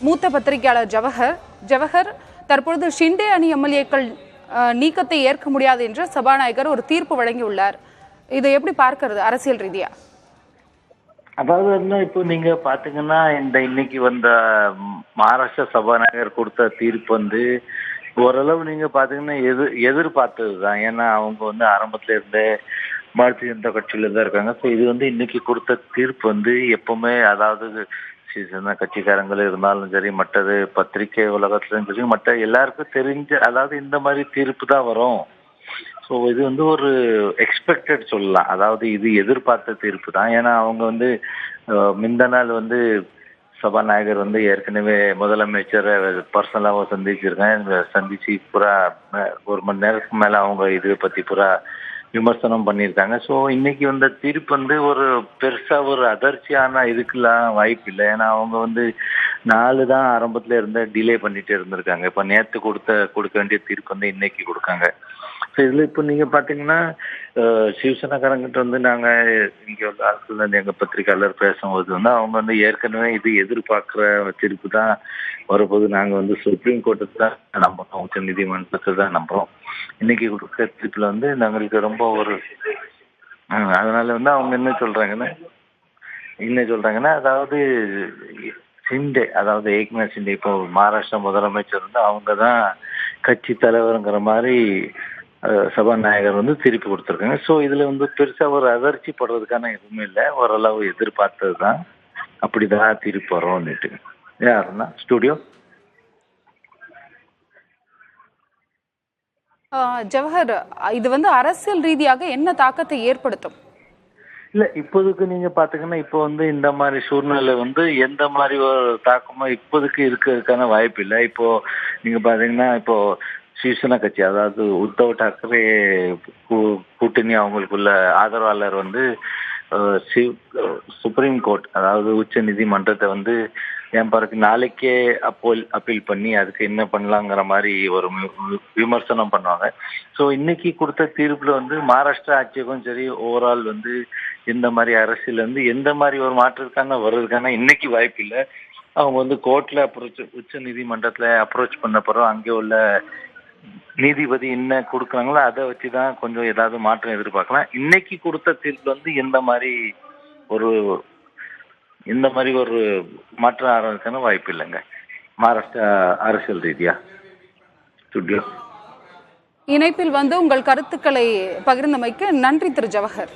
மூத்த பத்திரிகையாளர் ஜவஹர் தற்பொழுது ஷிண்டே அணி எம்எல்ஏக்கள் நீக்கத்தை ஏற்க முடியாது என்று சபாநாயகர் ஒரு தீர்ப்பு வழங்கியுள்ளார். இதை எப்படி பார்க்கிறது அரசியல் ரீதியா? அதாவது என்ன, இப்போ நீங்க பாத்தீங்கன்னா இன்னைக்கு வந்த மகாராஷ்டிரா சபாநாயகர் கொடுத்த தீர்ப்பு ஓரளவு நீங்க பாத்தீங்கன்னா எதிர்பார்த்ததுதான். ஏன்னா அவங்க ஆரம்பத்துல இருந்தே பாரதிய ஜனதா கட்சியில தான் இருக்காங்க. ஸோ இது இன்னைக்கு கொடுத்த தீர்ப்பு எப்பவுமே, அதாவது சின்ன கட்சிக்காரங்களும் இருந்தாலும் சரி, மற்றது பத்திரிகை உலகத்துலயும் சரி, மற்ற எல்லாருக்கும் தெரிஞ்ச, அதாவது இந்த மாதிரி தீர்ப்பு தான் வரும். ஸோ இது ஒரு எக்ஸ்பெக்டட் சொல்லலாம். அதாவது இது எதிர்பார்த்த தீர்ப்பு தான். ஏன்னா அவங்க முந்த நாள் சபாநாயகர் ஏற்கனவே முதலமைச்சரை பர்சனலாக சந்திச்சு பூரா ஒரு மணி நேரத்துக்கு மேலே அவங்க இது பற்றி பூரா விமர்சனம் பண்ணியிருக்காங்க. ஸோ இன்னைக்கு தீர்ப்பு ஒரு பெருசா ஒரு அதிர்ச்சியான இதுக்கெல்லாம் வாய்ப்பு இல்லை. ஏன்னா அவங்க நாலு தான் ஆரம்பத்துல டிலே பண்ணிட்டு இருந்திருக்காங்க. இப்போ நேற்று கொடுக்க வேண்டிய தீர்ப்பு இன்னைக்கு கொடுக்காங்க. ஸோ இதுல இப்போ நீங்க பாத்தீங்கன்னா சிவசேனாக்காரங்கிட்ட நாங்க இங்க ஆட்கள் எங்க பத்திரிகையாளர் பேசும்போது அவங்க ஏற்கனவே இது எதிர்பார்க்கிற தீர்ப்பு தான் வரும்போது நாங்க சுப்ரீம் கோர்ட்டுக்கு தான் நம்புறோம், உச்ச நீதிமன்றத்தை தான் நம்புறோம். இன்னைக்கு கொடுக்குற தீர்ப்புல நாங்களுக்கு ரொம்ப ஒரு அதனால அவங்க என்ன சொல்றாங்கன்னா அதாவது ஷிண்டே, அதாவது ஏக்நாத் ஷிண்டே, இப்போ மகாராஷ்டிரா முதலமைச்சர் அவங்க தான் கட்சி தலைவருங்கிற மாதிரி சபாநாயகர் திருப்பி கொடுத்துருக்காங்க. ஸோ இதுல பெருசா ஒரு அதிர்ச்சி படுறதுக்கான எதுவுமே இல்லை. ஓரளவு எதிர்பார்த்தது தான். அப்படிதான் திருப்பி வரோம்னுட்டு. யாருன்னா ஸ்டுடியோ ஜவஹர், இது அரசியல் ரீதியாக என்ன தாக்கத்தை ஏற்படுத்தும்? இல்ல, இப்போதைக்கு நீங்க பாத்தீங்கன்னா இப்போ இந்த மாதிரி சூழ்நிலை எந்த மாதிரி ஒரு தாக்கமா இப்போதைக்கு இருக்கிறதுக்கான வாய்ப்பு இல்லை. இப்போ நீங்க பாத்தீங்கன்னா இப்போ சிவசேனா கட்சி, அதாவது உத்தவ் டாக்கரே கூட்டணி அவங்களுக்குள்ள ஆதரவாளர் சுப்ரீம் கோர்ட், அதாவது உச்ச நீதிமன்றத்தை என் பிறகு நாளைக்கே அப்பீல் பண்ணி அதுக்கு என்ன பண்ணலாங்கிற மாதிரி ஒரு விமர்சனம் பண்ணுவாங்க. ஸோ இன்னைக்கு கொடுத்த தீர்ப்புல மகாராஷ்டிரா ஆட்சியகம் சரி, ஓவரால் இந்த மாதிரி அரசியல் எந்த மாதிரி ஒரு மாற்றத்துக்கான வர்றதுக்கான இன்னைக்கு வாய்ப்பு இல்லை. அவங்க கோர்ட்ல உச்ச நீதிமன்றத்துல அப்ரோச் பண்ண பிறகு அங்கே உள்ள நீதிபதி என்ன கொடுக்குறாங்களோ அதை வச்சுதான் கொஞ்சம் ஏதாவது மாற்றம் எதிர்பார்க்கலாம். இன்னைக்கு கொடுத்த தீர்ப்பு இந்த மாதிரி ஒரு மாற்றம் ஆகிறதுக்கான வாய்ப்பு இல்லைங்க மகாராஷ்டிரா அரசியல் ரீதியா. ஸ்டுடியோ இணைப்பில் உங்கள் கருத்துக்களை பகிர்ந்தமைக்கு நன்றி திரு ஜவஹர்.